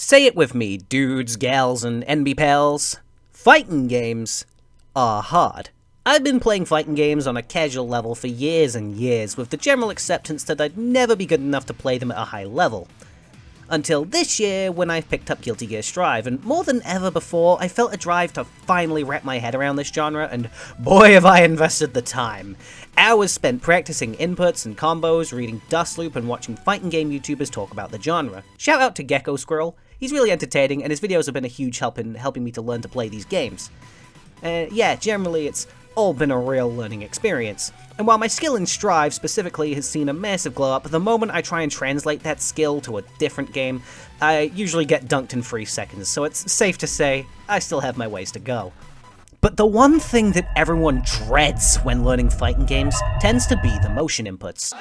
Say it with me, dudes, gals, and NB pals. Fighting games are hard. I've been playing fighting games on a casual level for years and years, with the general acceptance that I'd never be good enough to play them at a high level. Until this year, when I picked up Guilty Gear Strive, and more than ever before, I felt a drive to finally wrap my head around this genre, and boy have I invested the time. Hours spent practicing inputs and combos, reading Dustloop, and watching fighting game YouTubers talk about the genre. Shout out to Gecko Squirrel, he's really entertaining, and his videos have been a huge help in helping me to learn to play these games. Yeah, generally it's all been a real learning experience. And while my skill in Strive specifically has seen a massive glow up, the moment I try and translate that skill to a different game, I usually get dunked in 3 seconds, so it's safe to say I still have my ways to go. But the one thing that everyone dreads when learning fighting games tends to be the motion inputs.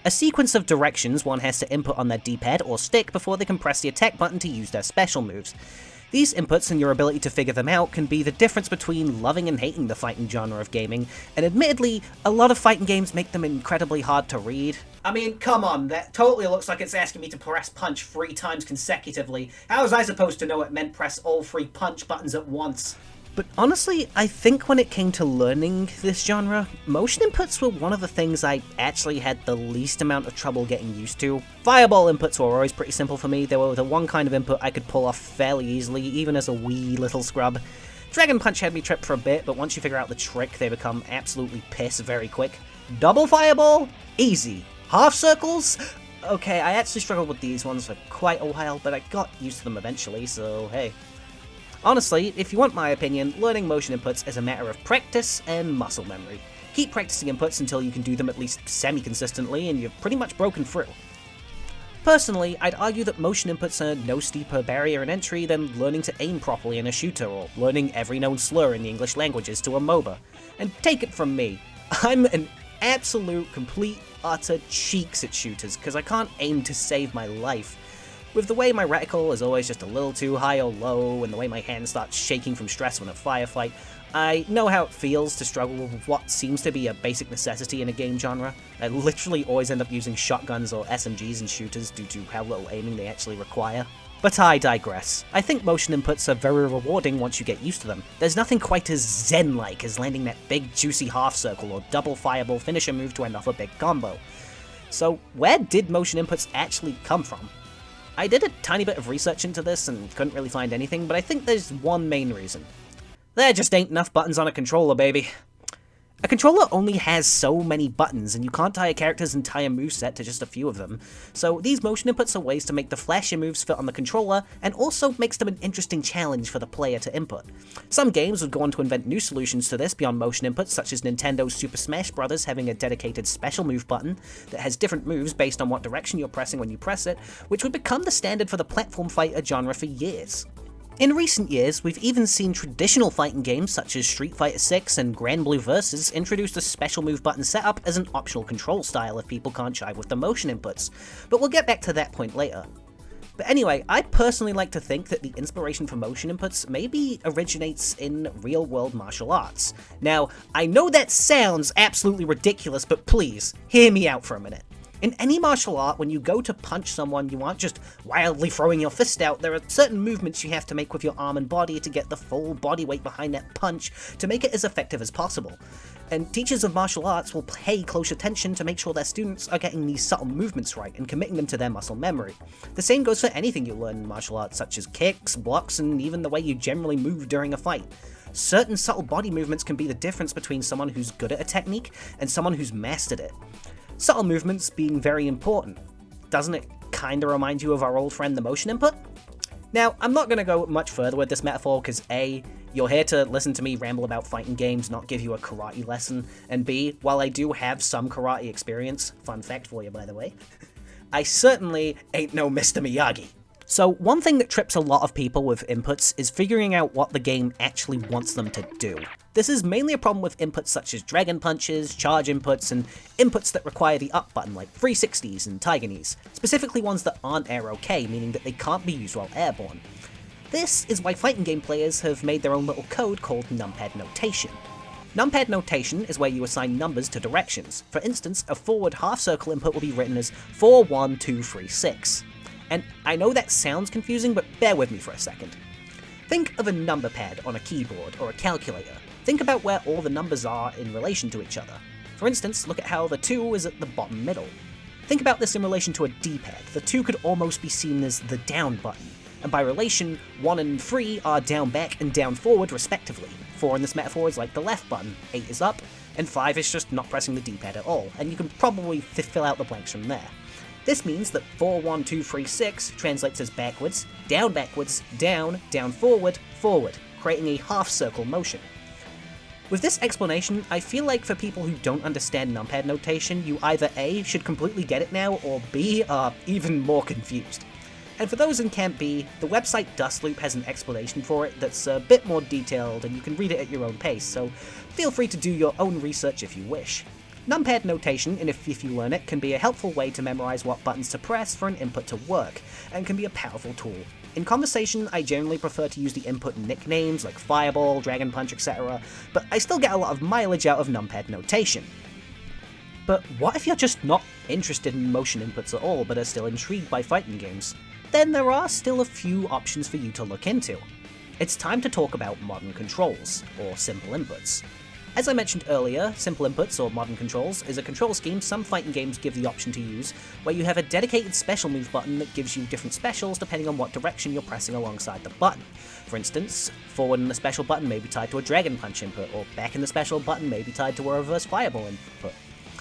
A sequence of directions one has to input on their D-pad or stick before they can press the attack button to use their special moves. These inputs and your ability to figure them out can be the difference between loving and hating the fighting genre of gaming, and admittedly, a lot of fighting games make them incredibly hard to read. I mean, come on, that totally looks like it's asking me to press punch 3 times consecutively. How was I supposed to know it meant press all 3 punch buttons at once? But honestly, I think when it came to learning this genre, motion inputs were one of the things I actually had the least amount of trouble getting used to. Fireball inputs were always pretty simple for me. They were the one kind of input I could pull off fairly easily, even as a wee little scrub. Dragon Punch had me tripped for a bit, but once you figure out the trick, they become absolutely piss very quick. Double Fireball? Easy. Half Circles? Okay, I actually struggled with these ones for quite a while, but I got used to them eventually, so hey. Honestly, if you want my opinion, learning motion inputs is a matter of practice and muscle memory. Keep practicing inputs until you can do them at least semi-consistently and you've pretty much broken through. Personally, I'd argue that motion inputs are no steeper barrier in entry than learning to aim properly in a shooter or learning every known slur in the English languages to a MOBA. And take it from me, I'm an absolute, complete, utter cheeks at shooters because I can't aim to save my life. With the way my reticle is always just a little too high or low, and the way my hand starts shaking from stress when a firefight, I know how it feels to struggle with what seems to be a basic necessity in a game genre. I literally always end up using shotguns or SMGs in shooters due to how little aiming they actually require. But I digress. I think motion inputs are very rewarding once you get used to them. There's nothing quite as zen-like as landing that big juicy half circle or double fireball finisher move to end off a big combo. So where did motion inputs actually come from? I did a tiny bit of research into this and couldn't really find anything, but I think there's one main reason. There just ain't enough buttons on a controller, baby. A controller only has so many buttons, and you can't tie a character's entire moveset to just a few of them, so these motion inputs are ways to make the flashier moves fit on the controller, and also makes them an interesting challenge for the player to input. Some games would go on to invent new solutions to this beyond motion inputs, such as Nintendo's Super Smash Bros. Having a dedicated special move button that has different moves based on what direction you're pressing when you press it, which would become the standard for the platform fighter genre for years. In recent years, we've even seen traditional fighting games such as Street Fighter 6 and Grand Blue Versus introduce a special move button setup as an optional control style if people can't jive with the motion inputs, but we'll get back to that point later. But anyway, I personally like to think that the inspiration for motion inputs maybe originates in real-world martial arts. Now, I know that sounds absolutely ridiculous, but please, hear me out for a minute. In any martial art, when you go to punch someone, you aren't just wildly throwing your fist out. There are certain movements you have to make with your arm and body to get the full body weight behind that punch to make it as effective as possible. And teachers of martial arts will pay close attention to make sure their students are getting these subtle movements right and committing them to their muscle memory. The same goes for anything you learn in martial arts, such as kicks, blocks, and even the way you generally move during a fight. Certain subtle body movements can be the difference between someone who's good at a technique and someone who's mastered it. Subtle movements being very important. Doesn't it kinda remind you of our old friend the motion input? Now, I'm not gonna go much further with this metaphor because A, you're here to listen to me ramble about fighting games, not give you a karate lesson, and B, while I do have some karate experience, fun fact for you by the way, I certainly ain't no Mr. Miyagi. So one thing that trips a lot of people with inputs is figuring out what the game actually wants them to do. This is mainly a problem with inputs such as dragon punches, charge inputs, and inputs that require the up button like 360s and Tiger Knees, specifically ones that aren't air-OK, meaning that they can't be used while airborne. This is why fighting game players have made their own little code called numpad notation. Numpad notation is where you assign numbers to directions. For instance, a forward half circle input will be written as 4, 1, 2, 3, 6. And I know that sounds confusing, but bear with me for a second. Think of a number pad on a keyboard or a calculator. Think about where all the numbers are in relation to each other. For instance, look at how the 2 is at the bottom middle. Think about this in relation to a D-pad. The 2 could almost be seen as the down button, and by relation, 1 and 3 are down back and down forward respectively. 4 in this metaphor is like the left button, 8 is up, and 5 is just not pressing the D-pad at all, and you can probably fill out the blanks from there. This means that 4, 1, 2, 3, 6 translates as backwards, down, down forward, forward, creating a half-circle motion. With this explanation, I feel like for people who don't understand numpad notation, you either A, should completely get it now, or B, are even more confused. And for those in Camp B, the website Dustloop has an explanation for it that's a bit more detailed, and you can read it at your own pace, so feel free to do your own research if you wish. Numpad notation, and if you learn it, can be a helpful way to memorize what buttons to press for an input to work, and can be a powerful tool. In conversation, I generally prefer to use the input nicknames like Fireball, Dragon Punch, etc., but I still get a lot of mileage out of numpad notation. But what if you're just not interested in motion inputs at all, but are still intrigued by fighting games? Then there are still a few options for you to look into. It's time to talk about modern controls, or simple inputs. As I mentioned earlier, simple inputs, or modern controls, is a control scheme some fighting games give the option to use, where you have a dedicated special move button that gives you different specials depending on what direction you're pressing alongside the button. For instance, forward in the special button may be tied to a Dragon Punch input, or back in the special button may be tied to a reverse Fireball input.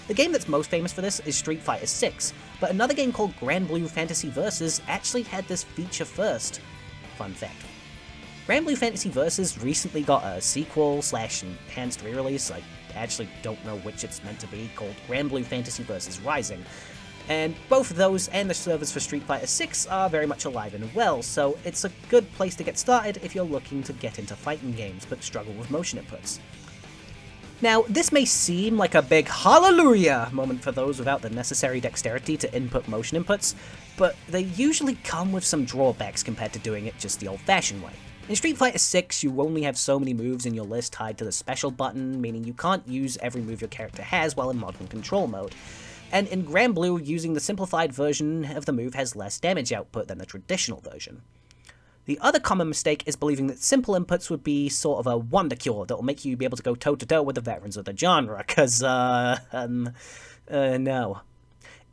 The game that's most famous for this is Street Fighter 6, but another game called Grand Blue Fantasy Versus actually had this feature first. Fun fact. Grand Blue Fantasy Versus recently got a sequel/enhanced re-release, I actually don't know which it's meant to be, called Grand Blue Fantasy Versus Rising. And both of those and the servers for Street Fighter 6 are very much alive and well, so it's a good place to get started if you're looking to get into fighting games but struggle with motion inputs. Now, this may seem like a big hallelujah moment for those without the necessary dexterity to input motion inputs, but they usually come with some drawbacks compared to doing it just the old-fashioned way. In Street Fighter 6, you only have so many moves in your list tied to the special button, meaning you can't use every move your character has while in modern control mode. And in Grand Blue, using the simplified version of the move has less damage output than the traditional version. The other common mistake is believing that simple inputs would be sort of a wonder cure that will make you be able to go toe-to-toe with the veterans of the genre, cause, no.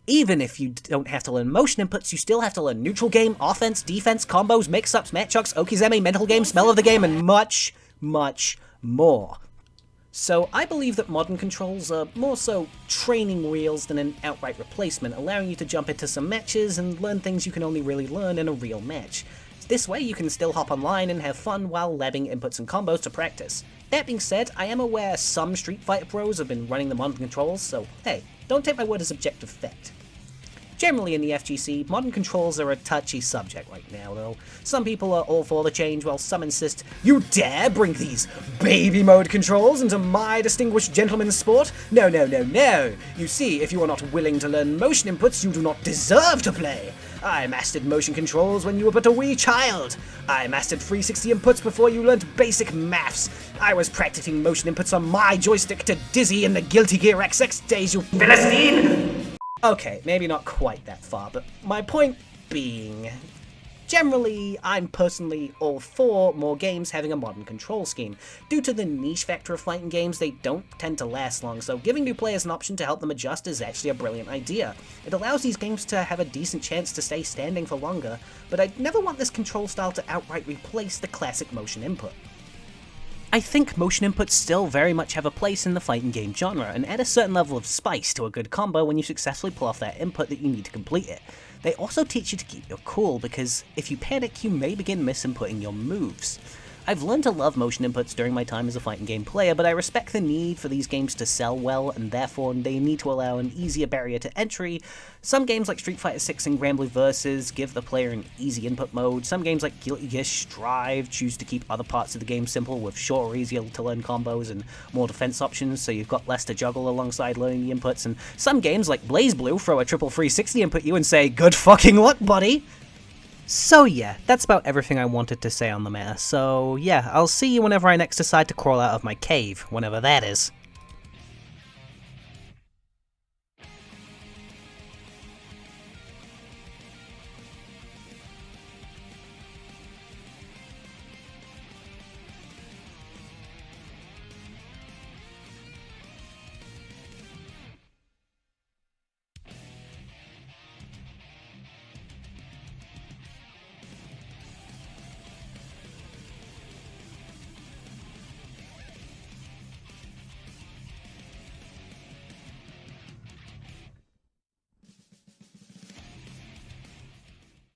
Even if you don't have to learn motion inputs, you still have to learn neutral game, offense, defense, combos, mix-ups, matchups, okizeme, mental game, smell of the game, and much, much more. So I believe that modern controls are more so training wheels than an outright replacement, allowing you to jump into some matches and learn things you can only really learn in a real match. This way you can still hop online and have fun while labbing inputs and combos to practice. That being said, I am aware some Street Fighter pros have been running the modern controls, so hey, don't take my word as objective fact. Generally in the FGC, modern controls are a touchy subject right now, though. Some people are all for the change, while some insist, "You dare bring these baby mode controls into my distinguished gentleman's sport? No, no, no, no! You see, if you are not willing to learn motion inputs, you do not deserve to play! I mastered motion controls when you were but a wee child! I mastered 360 inputs before you learnt basic maths! I was practicing motion inputs on my joystick to Dizzy in the Guilty Gear XX days, you Philistine!" Okay, maybe not quite that far, but my point being, generally, I'm personally all for more games having a modern control scheme. Due to the niche factor of fighting games, they don't tend to last long, so giving new players an option to help them adjust is actually a brilliant idea. It allows these games to have a decent chance to stay standing for longer, but I'd never want this control style to outright replace the classic motion input. I think motion inputs still very much have a place in the fighting game genre, and add a certain level of spice to a good combo when you successfully pull off that input that you need to complete it. They also teach you to keep your cool, because if you panic, you may begin misinputting your moves. I've learned to love motion inputs during my time as a fighting game player, but I respect the need for these games to sell well, and therefore they need to allow an easier barrier to entry. Some games like Street Fighter 6 and Grand Blue Versus give the player an easy input mode. Some games like Guilty Gear Strive choose to keep other parts of the game simple with shorter, easier to learn combos and more defense options, so you've got less to juggle alongside learning the inputs. And some games like BlazBlue throw a triple 360 input you and say, "Good fucking luck, buddy!" So yeah, that's about everything I wanted to say on the matter, so yeah, I'll see you whenever I next decide to crawl out of my cave, whenever that is.